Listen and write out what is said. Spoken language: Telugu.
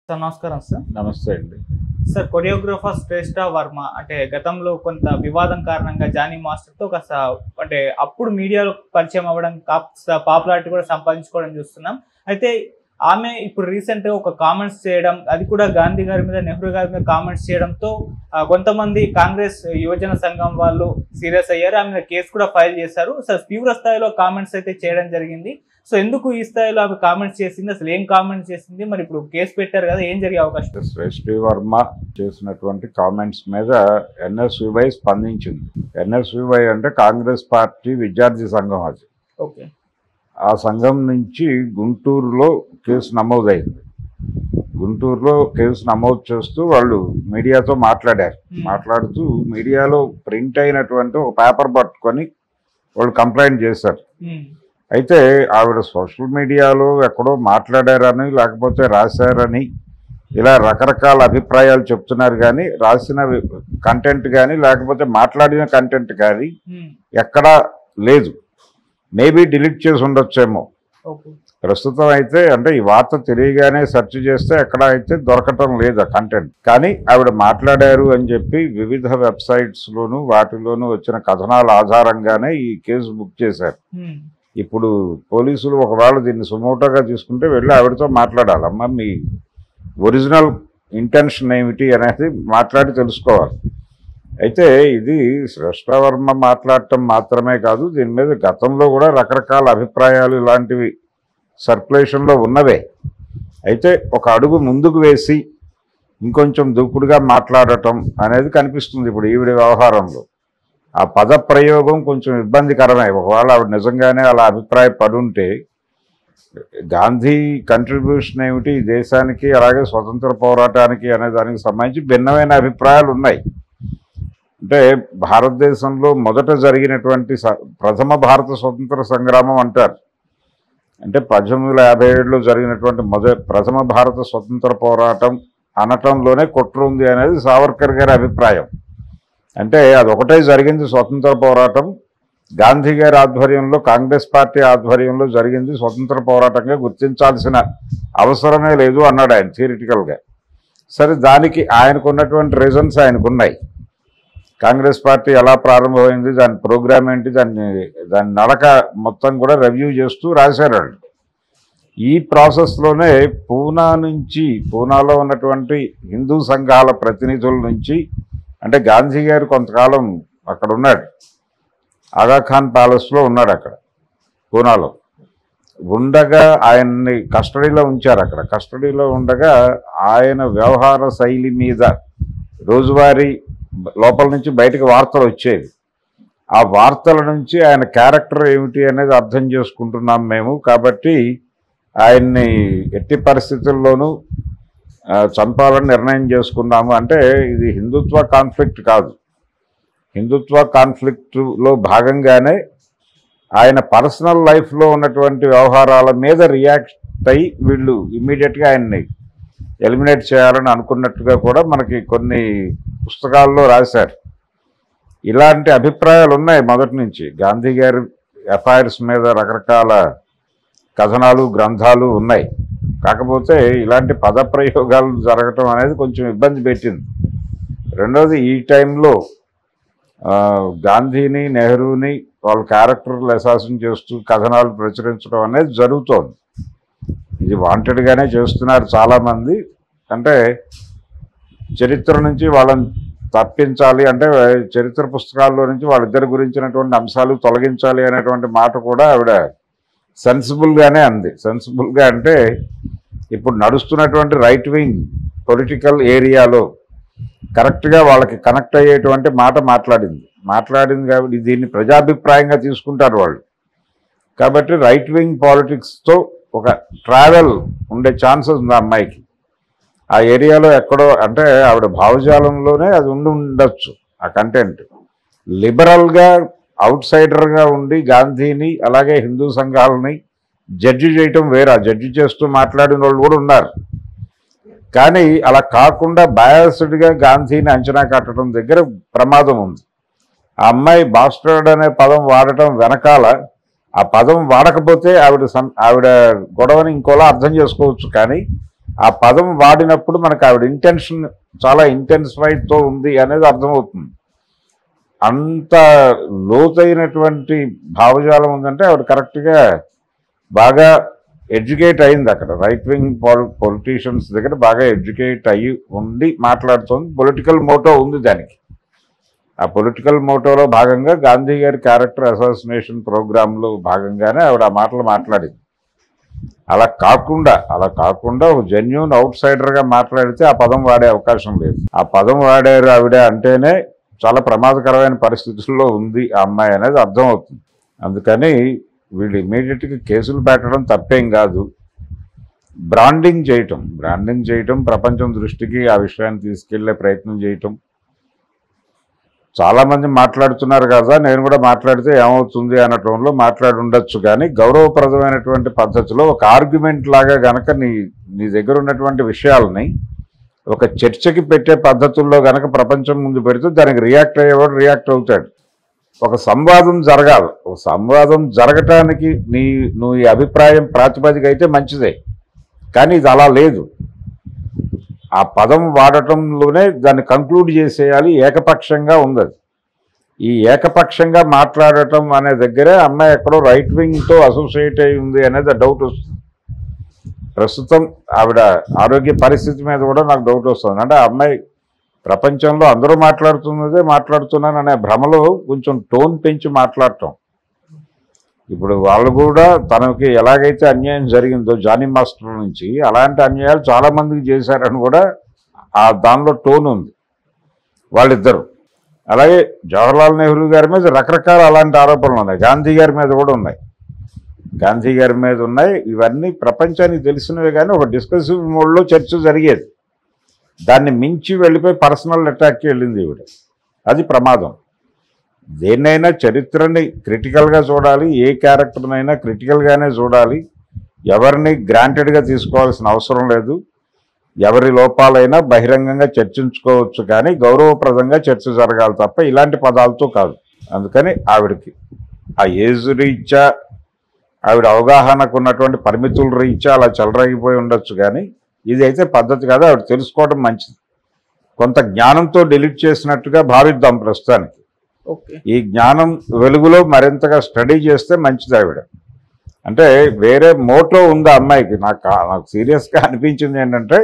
సార్ నమస్కారం సార్. నమస్తే అండి. సార్ కొరియోగ్రాఫర్ శ్రేష్ఠ వర్మ అంటే గతంలో కొంత వివాదం కారణంగా జానీ మాస్టర్తో కాస్త అంటే అప్పుడు మీడియాలో పరిచయం అవ్వడం కాస్త పాపులారిటీ కూడా సంపాదించుకోవడం చూస్తున్నాం. అయితే ఆమె ఇప్పుడు రీసెంట్గా ఒక కామెంట్స్ చేయడం, అది కూడా గాంధీ గారి మీద నెహ్రూ గారి మీద కామెంట్స్ చేయడంతో కొంతమంది కాంగ్రెస్ యువజన సంఘం వాళ్ళు సీరియస్ అయ్యారు. ఆమె కేసు కూడా ఫైల్ చేశారు. సార్ తీవ్ర స్థాయిలో కామెంట్స్ అయితే చేయడం జరిగింది. సో ఎందుకు ఈ స్థాయిలో ఆమె కామెంట్స్ చేసింది, అసలు ఏం కామెంట్స్ చేసింది, మరి ఇప్పుడు కేసు పెట్టారు కదా, ఏం జరిగే అవకాశం? శ్రేష్ఠ వర్మ చేసినటువంటి కామెంట్స్ మీద ఎన్ఎస్యువై స్పందించింది. ఎన్ఎస్యువై అంటే కాంగ్రెస్ పార్టీ విద్యార్థి సంఘం. అది ఓకే. ఆ సంఘం నుంచి గుంటూరులో కేసు నమోదైంది. గుంటూరులో కేసు నమోదు చేస్తూ వాళ్ళు మీడియాతో మాట్లాడుతూ మీడియాలో ప్రింట్ అయినటువంటి ఒక పేపర్ పట్టుకొని వాళ్ళు కంప్లైంట్ చేశారు. అయితే ఆవిడ సోషల్ మీడియాలో ఎక్కడో మాట్లాడారని లేకపోతే రాశారని ఇలా రకరకాల అభిప్రాయాలు చెప్తున్నారు, కానీ రాసిన కంటెంట్ కానీ లేకపోతే మాట్లాడిన కంటెంట్ కానీ ఎక్కడా లేదు. మేబీ డిలీట్ చేసి ఉండొచ్చేమో. ప్రస్తుతం అయితే అంటే ఈ వార్త తెలియగానే సెర్చ్ చేస్తే ఎక్కడ అయితే దొరకటం లేదు ఆ కంటెంట్. కానీ ఆవిడ మాట్లాడారు అని చెప్పి వివిధ వెబ్సైట్స్లోనూ వాటిలోనూ వచ్చిన కథనాల ఆధారంగానే ఈ కేసు బుక్ చేశారు. ఇప్పుడు పోలీసులు ఒకవేళ దీన్ని సుమోటోగా తీసుకుంటే వెళ్ళి ఆవిడతో మాట్లాడాలమ్మా, మీ ఒరిజినల్ ఇంటెన్షన్ ఏమిటి అనేది మాట్లాడి తెలుసుకోవాలి. అయితే ఇది శ్రేష్ఠ వర్మ మాట్లాడటం మాత్రమే కాదు, దీని మీద గతంలో కూడా రకరకాల అభిప్రాయాలు ఇలాంటివి సర్క్యులేషన్లో ఉన్నవే. అయితే ఒక అడుగు ముందుకు వేసి ఇంకొంచెం దూకుడుగా మాట్లాడటం అనేది కనిపిస్తుంది ఇప్పుడు ఈవిడ వ్యవహారంలో. ఆ పద ప్రయోగం కొంచెం ఇబ్బందికరమే. ఒకవేళ ఆవిడ నిజంగానే అలా అభిప్రాయపడుంటే గాంధీ కంట్రిబ్యూషన్ ఏమిటి ఈ దేశానికి అలాగే స్వతంత్ర పోరాటానికి అనే దానికి సంబంధించి భిన్నమైన అభిప్రాయాలు ఉన్నాయి. అంటే భారతదేశంలో మొదట జరిగినటువంటి ప్రథమ భారత స్వతంత్ర సంగ్రామం అంటారు. అంటే 1857లో జరిగినటువంటి ప్రథమ భారత స్వతంత్ర పోరాటం అనటంలోనే కుట్ర ఉంది అనేది సావర్కర్ గారి అభిప్రాయం. అంటే అదొకటే జరిగింది స్వతంత్ర పోరాటం, గాంధీ గారి ఆధ్వర్యంలో కాంగ్రెస్ పార్టీ ఆధ్వర్యంలో జరిగింది స్వతంత్ర పోరాటంగా గుర్తించాల్సిన అవసరమే లేదు అన్నాడు ఆయన థియరిటికల్గా. సరే, దానికి ఆయనకున్నటువంటి రీజన్స్ ఆయనకున్నాయి. కాంగ్రెస్ పార్టీ ఎలా ప్రారంభమైంది, దాని ప్రోగ్రామ్ ఏంటి, దాని నడక మొత్తం కూడా రివ్యూ చేస్తూ రాశారు. ఈ ప్రాసెస్లోనే పూనాలో ఉన్నటువంటి హిందూ సంఘాల ప్రతినిధుల నుంచి, అంటే గాంధీ గారు కొంతకాలం అక్కడ ఉన్నాడు, ఆగాఖాన్ ప్యాలెస్లో ఉన్నాడు అక్కడ పూనాలో ఉండగా ఆయన్ని కస్టడీలో ఉంచారు. అక్కడ కస్టడీలో ఉండగా ఆయన వ్యవహార శైలి మీద రోజువారీ లోపల నుంచి బయటకు వార్తలు వచ్చేవి. ఆ వార్తల నుంచి ఆయన క్యారెక్టర్ ఏమిటి అనేది అర్థం చేసుకుంటున్నాం మేము. కాబట్టి ఆయన్ని ఎట్టి పరిస్థితుల్లోనూ చంపాలని నిర్ణయం చేసుకున్నాము. అంటే ఇది హిందుత్వ కాన్ఫ్లిక్ట్ కాదు. హిందుత్వ కాన్ఫ్లిక్ట్లో భాగంగానే ఆయన పర్సనల్ లైఫ్లో ఉన్నటువంటి వ్యవహారాల మీద రియాక్ట్ అయ్యి వీళ్ళు ఇమ్మీడియట్గా ఆయన్ని ఎలిమినేట్ చేయాలని అనుకున్నట్టుగా కూడా మనకి కొన్ని పుస్తకాల్లో రాశారు. ఇలాంటి అభిప్రాయాలు ఉన్నాయి మొదటి నుంచి. గాంధీ గారి ఎఫ్ఐఆర్స్ మీద రకరకాల కథనాలు గ్రంథాలు ఉన్నాయి. కాకపోతే ఇలాంటి పదప్రయోగాలు జరగటం అనేది కొంచెం ఇబ్బంది పెట్టింది. రెండవది, ఈ టైంలో గాంధీని నెహ్రూని వాళ్ళ క్యారెక్టర్లు అసాసిన్ చేస్తూ కథనాలు ప్రచురించడం అనేది జరుగుతోంది. ఇది వాంటెడ్గానే చేస్తున్నారు చాలామంది. అంటే చరిత్ర నుంచి వాళ్ళని తప్పించాలి, అంటే చరిత్ర పుస్తకాల్లో నుంచి వాళ్ళిద్దరి గురించినటువంటి అంశాలు తొలగించాలి అనేటువంటి మాట కూడా ఆవిడ సెన్సిబుల్గానే అంది. సెన్సిబుల్గా అంటే ఇప్పుడు నడుస్తున్నటువంటి రైట్ వింగ్ పొలిటికల్ ఏరియాలో కరెక్ట్గా వాళ్ళకి కనెక్ట్ అయ్యేటువంటి మాట మాట్లాడింది కాబట్టి దీన్ని ప్రజాభిప్రాయంగా తీసుకుంటారు వాళ్ళు. కాబట్టి రైట్ వింగ్ పాలిటిక్స్తో ఒక ట్రావెల్ ఉండే ఛాన్సెస్ ఉంది ఆ అమ్మాయికి. ఆ ఏరియాలో ఎక్కడో, అంటే ఆవిడ భావజాలంలోనే అది ఉండొచ్చు ఆ కంటెంట్. లిబరల్గా అవుట్ సైడర్గా ఉండి గాంధీని అలాగే హిందూ సంఘాలని జడ్జి చేయటం వేరే. జడ్జి చేస్తూ మాట్లాడిన వాళ్ళు కూడా ఉన్నారు. కానీ అలా కాకుండా బయాస్డ్గా గాంధీని అంచనా కట్టడం దగ్గర ప్రమాదం ఉంది. ఆ అమ్మాయి బాస్టర్డ్ అనే పదం వాడటం వెనకాల ఆ పదం వాడకపోతే ఆవిడ గొడవని ఇంకోలా అర్థం చేసుకోవచ్చు, కానీ ఆ పదం వాడినప్పుడు మనకు ఆవిడ ఇంటెన్షన్ చాలా ఇంటెన్సిఫైడ్తో ఉంది అనేది అర్థమవుతుంది. అంత లోతైనటువంటి భావజాలం ఉందంటే ఆవిడ కరెక్ట్గా బాగా ఎడ్యుకేట్ అయింది. అక్కడ రైట్ వింగ్ పొలిటీషియన్స్ దగ్గర బాగా ఎడ్యుకేట్ అయ్యి ఉండి మాట్లాడుతుంది. పొలిటికల్ మోటో ఉంది దానికి. ఆ పొలిటికల్ మోటోలో భాగంగా గాంధీ గారి క్యారెక్టర్ అసాసినేషన్ ప్రోగ్రాంలో భాగంగానే ఆవిడ ఆ మాటలు మాట్లాడింది. అలా కాకుండా ఒక జెన్యూన్ అవుట్ సైడర్గా మాట్లాడితే ఆ పదం వాడే అవకాశం లేదు. ఆ పదం వాడారు ఆవిడ అంటేనే చాలా ప్రమాదకరమైన పరిస్థితుల్లో ఉంది ఆ అమ్మాయి అనేది అర్థమవుతుంది. అందుకని వీళ్ళు ఇమీడియట్గా కేసులు పెట్టడం తప్పేం కాదు. బ్రాండింగ్ చేయటం ప్రపంచం దృష్టికి ఆ విషయాన్ని తీసుకెళ్లే ప్రయత్నం చేయటం. చాలామంది మాట్లాడుతున్నారు కదా, నేను కూడా మాట్లాడితే ఏమవుతుంది అనటంలో మాట్లాడి ఉండొచ్చు. కానీ గౌరవప్రదమైనటువంటి పద్ధతిలో ఒక ఆర్గ్యుమెంట్ లాగా గనక నీ దగ్గర ఉన్నటువంటి విషయాలని ఒక చర్చకి పెట్టే పద్ధతుల్లో గనక ప్రపంచం ముందు పెడితే దానికి రియాక్ట్ అయ్యేవాడు రియాక్ట్ అవుతాడు. ఒక సంవాదం జరగాలి. ఒక సంవాదం జరగటానికి నువ్వు ఈ అభిప్రాయం ప్రాతిపదిక అయితే మంచిదే, కానీ ఇది అలా లేదు. ఆ పదం వాడటంలోనే దాన్ని కంక్లూడ్ చేసేయాలి. ఏకపక్షంగా ఉంది. ఈ ఏకపక్షంగా మాట్లాడటం అనే దగ్గరే అమ్మాయి ఎక్కడో రైట్ వింగ్తో అసోసియేట్ అయి ఉంది అనేది డౌట్ వస్తుంది. ప్రస్తుతం ఆవిడ ఆరోగ్య పరిస్థితి మీద కూడా నాకు డౌట్ వస్తుంది. అంటే ఆ అమ్మాయి ప్రపంచంలో అందరూ మాట్లాడుతున్నాను అనే భ్రమలో కొంచెం టోన్ పెంచి మాట్లాడటం. ఇప్పుడు వాళ్ళు కూడా తనకి ఎలాగైతే అన్యాయం జరిగిందో జానీ మాస్టర్ నుంచి, అలాంటి అన్యాయాలు చాలామందికి చేశారని కూడా ఆ దానిలో టోన్ ఉంది వాళ్ళిద్దరు. అలాగే జవహర్లాల్ నెహ్రూ గారి మీద రకరకాల అలాంటి ఆరోపణలు ఉన్నాయి. గాంధీ గారి మీద కూడా ఉన్నాయి. ఇవన్నీ ప్రపంచానికి తెలిసినవే. కానీ ఒక డిస్కసివ్ మోడ్లో చర్చ జరిగేది. దాన్ని మించి వెళ్ళిపోయి పర్సనల్ అటాక్కి వెళ్ళింది ఈవిడ. అది ప్రమాదం. దేన్నైనా చరిత్రని క్రిటికల్గా చూడాలి. ఏ క్యారెక్టర్నైనా క్రిటికల్గానే చూడాలి. ఎవరిని గ్రాంటెడ్గా తీసుకోవాల్సిన అవసరం లేదు. ఎవరి లోపాలైనా బహిరంగంగా చర్చించుకోవచ్చు, కానీ గౌరవప్రదంగా చర్చ జరగాలి తప్ప ఇలాంటి పదాలతో కాదు. అందుకని ఆవిడకి ఆ ఏజ్ రీత్యా, ఆవిడ అవగాహనకు ఉన్నటువంటి పరిమితుల రీత్యా అలా చెలరేగిపోయి ఉండొచ్చు. కానీ ఇది అయితే పద్ధతి కాదు. ఆవిడ తెలుసుకోవడం మంచిది. కొంత జ్ఞానంతో డిలీట్ చేసినట్టుగా భావిద్దాం ప్రస్తుతానికి. ఈ జ్ఞానం వెలుగులో మరింతగా స్టడీ చేస్తే మంచిది. ఆవిడ అంటే వేరే మోటో ఉంది అమ్మాయికి. నాకు సీరియస్గా అనిపించింది ఏంటంటే